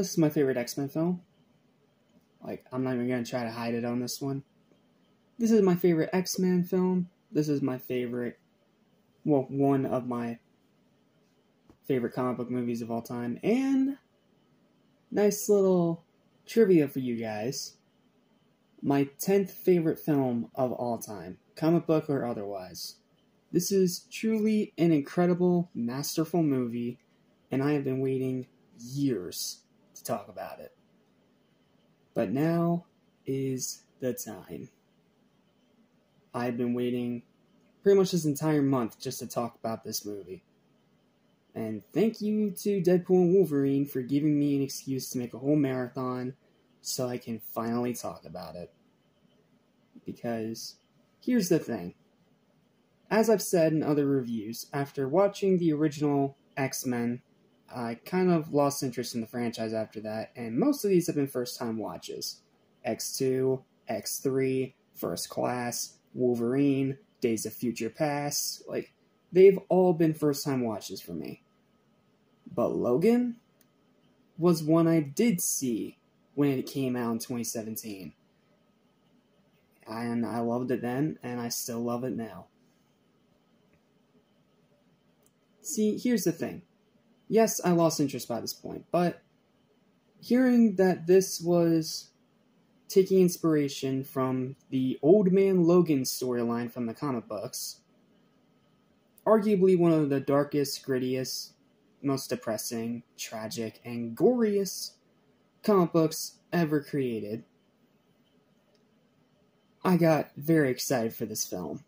this is my favorite X-Men film. Like, I'm not even going to try to hide it on this one. This is my favorite X-Men film. This is my favorite, well, one of my favorite comic book movies of all time. And nice little trivia for you guys. My 10th favorite film of all time, comic book or otherwise. This is truly an incredible, masterful movie, and I have been waiting years to talk about it. But now is the time. I've been waiting pretty much this entire month just to talk about this movie. And thank you to Deadpool and Wolverine for giving me an excuse to make a whole marathon so I can finally talk about it. Because here's the thing. As I've said in other reviews, after watching the original X-Men, I kind of lost interest in the franchise after that, and most of these have been first-time watches. X2, X3, First Class, Wolverine, Days of Future Past, like, they've all been first-time watches for me. But Logan was one I did see when it came out in 2017. And I loved it then, and I still love it now. See, here's the thing. Yes, I lost interest by this point, but hearing that this was taking inspiration from the Old Man Logan storyline from the comic books, arguably one of the darkest, grittiest, most depressing, tragic, and goriest comic books ever created, I got very excited for this film.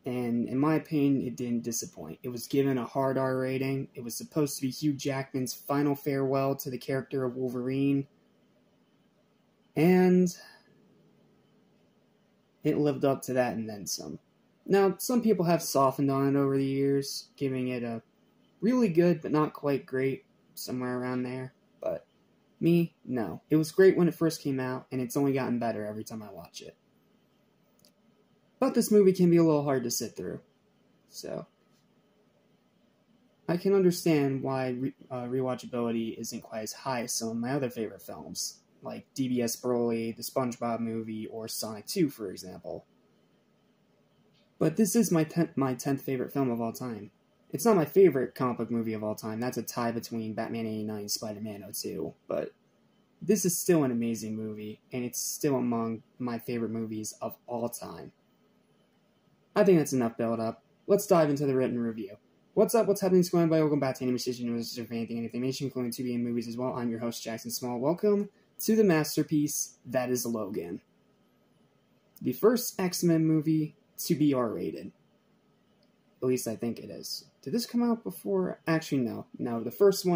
And in my opinion, it didn't disappoint. It was given a hard R rating. It was supposed to be Hugh Jackman's final farewell to the character of Wolverine. And it lived up to that and then some. Now, some people have softened on it over the years, giving it a really good but not quite great, somewhere around there. But me, no. It was great when it first came out, and it's only gotten better every time I watch it. But this movie can be a little hard to sit through. So, I can understand why rewatchability isn't quite as high as some of my other favorite films, like DBS Broly, the SpongeBob movie, or Sonic 2, for example. But this is my 10th favorite film of all time. It's not my favorite comic book movie of all time. That's a tie between Batman 89 and Spider-Man 02. But this is still an amazing movie, and it's still among my favorite movies of all time. I think that's enough build-up. Let's dive into the written review. What's up? What's happening? What's going on? Welcome back to Animation News for anything nation, including TV and movies as well. I'm your host, Jackson Small. Welcome to the masterpiece that is Logan. The first X-Men movie to be R-rated. At least I think it is. Did this come out before? Actually, no. No, the first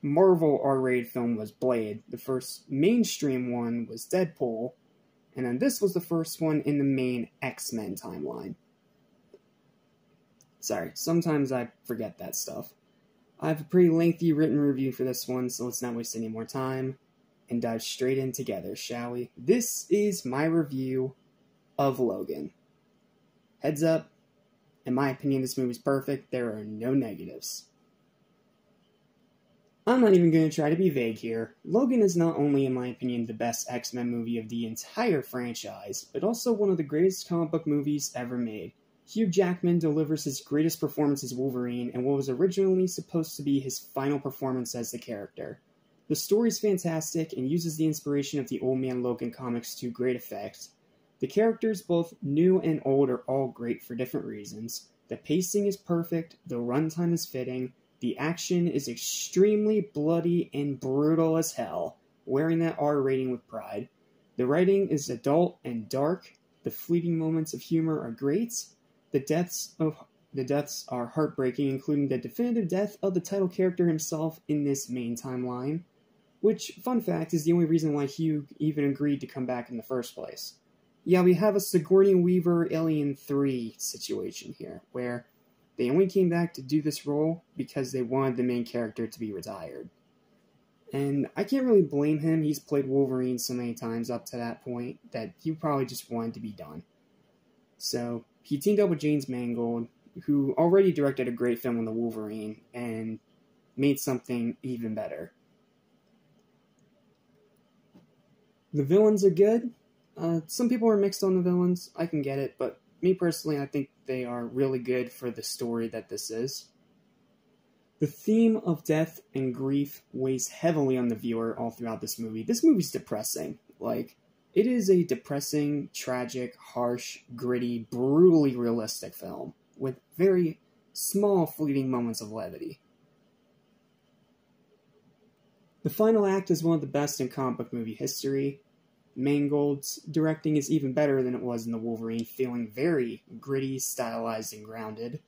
Marvel R-rated film was Blade. The first mainstream one was Deadpool. And then this was the first one in the main X-Men timeline. Sorry, sometimes I forget that stuff. I have a pretty lengthy written review for this one, so let's not waste any more time and dive straight in together, shall we? This is my review of Logan. Heads up, in my opinion, this movie's perfect. There are no negatives. I'm not even going to try to be vague here. Logan is not only, in my opinion, the best X-Men movie of the entire franchise, but also one of the greatest comic book movies ever made. Hugh Jackman delivers his greatest performance as Wolverine in what was originally supposed to be his final performance as the character. The story's fantastic and uses the inspiration of the Old Man Logan comics to great effect. The characters, both new and old, are all great for different reasons. The pacing is perfect, the runtime is fitting, the action is extremely bloody and brutal as hell, wearing that R rating with pride. The writing is adult and dark, the fleeting moments of humor are great, the deaths are heartbreaking, including the definitive death of the title character himself in this main timeline, which, fun fact, is the only reason why Hugh even agreed to come back in the first place. Yeah, we have a Sigourney Weaver Alien 3 situation here, where they only came back to do this role because they wanted the main character to be retired. And I can't really blame him. He's played Wolverine so many times up to that point that he probably just wanted to be done. So he teamed up with James Mangold, who already directed a great film on the Wolverine and made something even better. The villains are good. Some people are mixed on the villains. I can get it, but me personally, I think they are really good for the story that this is. The theme of death and grief weighs heavily on the viewer all throughout this movie. This movie's depressing. Like, it is a depressing, tragic, harsh, gritty, brutally realistic film with very small, fleeting moments of levity. The final act is one of the best in comic book movie history. Mangold's directing is even better than it was in The Wolverine, feeling very gritty, stylized, and grounded.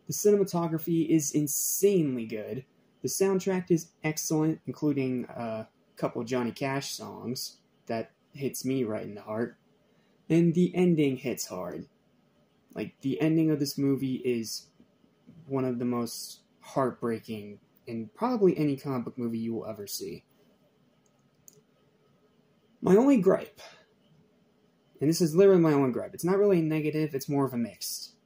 The cinematography is insanely good. The soundtrack is excellent, including a couple Johnny Cash songs that hits me right in the heart. And the ending hits hard. Like, the ending of this movie is one of the most heartbreaking in probably any comic book movie you will ever see. My only gripe, and this is literally my only gripe, it's not really a negative, it's more of a mixed,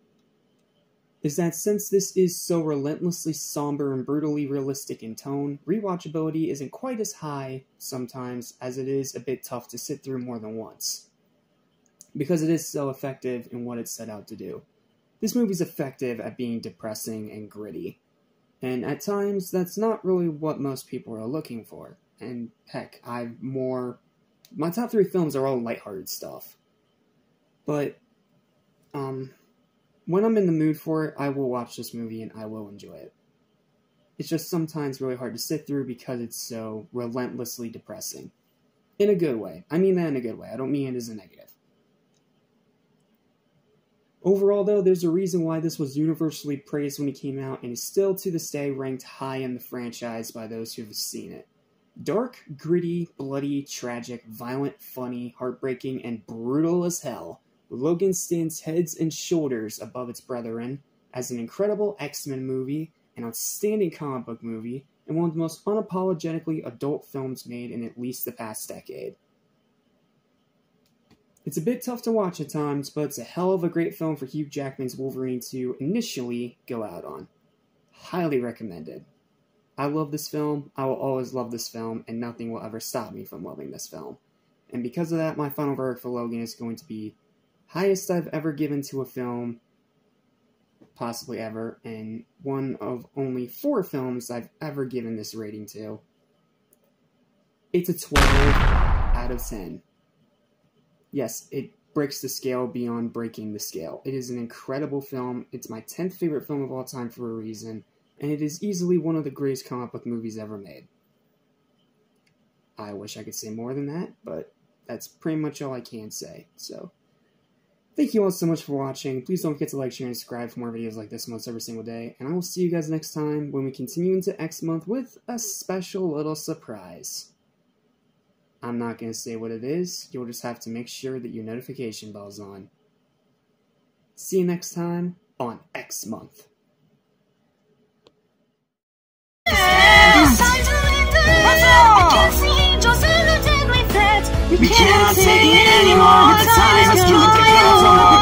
is that since this is so relentlessly somber and brutally realistic in tone, rewatchability isn't quite as high sometimes as it is a bit tough to sit through more than once, because it is so effective in what it's set out to do. This movie's effective at being depressing and gritty, and at times that's not really what most people are looking for, and heck, my top 3 films are all lighthearted stuff. But, when I'm in the mood for it, I will watch this movie and I will enjoy it. It's just sometimes really hard to sit through because it's so relentlessly depressing. In a good way. I mean that in a good way. I don't mean it as a negative. Overall, though, there's a reason why this was universally praised when it came out and is still to this day ranked high in the franchise by those who have seen it. Dark, gritty, bloody, tragic, violent, funny, heartbreaking, and brutal as hell, Logan stands heads and shoulders above its brethren as an incredible X-Men movie, an outstanding comic book movie, and one of the most unapologetically adult films made in at least the past decade. It's a bit tough to watch at times, but it's a hell of a great film for Hugh Jackman's Wolverine to initially go out on. Highly recommended. I love this film, I will always love this film, and nothing will ever stop me from loving this film. And because of that, my final verdict for Logan is going to be highest I've ever given to a film, possibly ever, and one of only 4 films I've ever given this rating to. It's a 12 out of 10. Yes, it breaks the scale beyond breaking the scale. It is an incredible film, it's my 10th favorite film of all time for a reason, and it is easily one of the greatest comic book movies ever made. I wish I could say more than that, but that's pretty much all I can say. So, thank you all so much for watching. Please don't forget to like, share, and subscribe for more videos like this most every single day. And I will see you guys next time when we continue into X month with a special little surprise. I'm not going to say what it is. You'll just have to make sure that your notification bell's on. See you next time on X month. We cannot take it anymore. The time has come.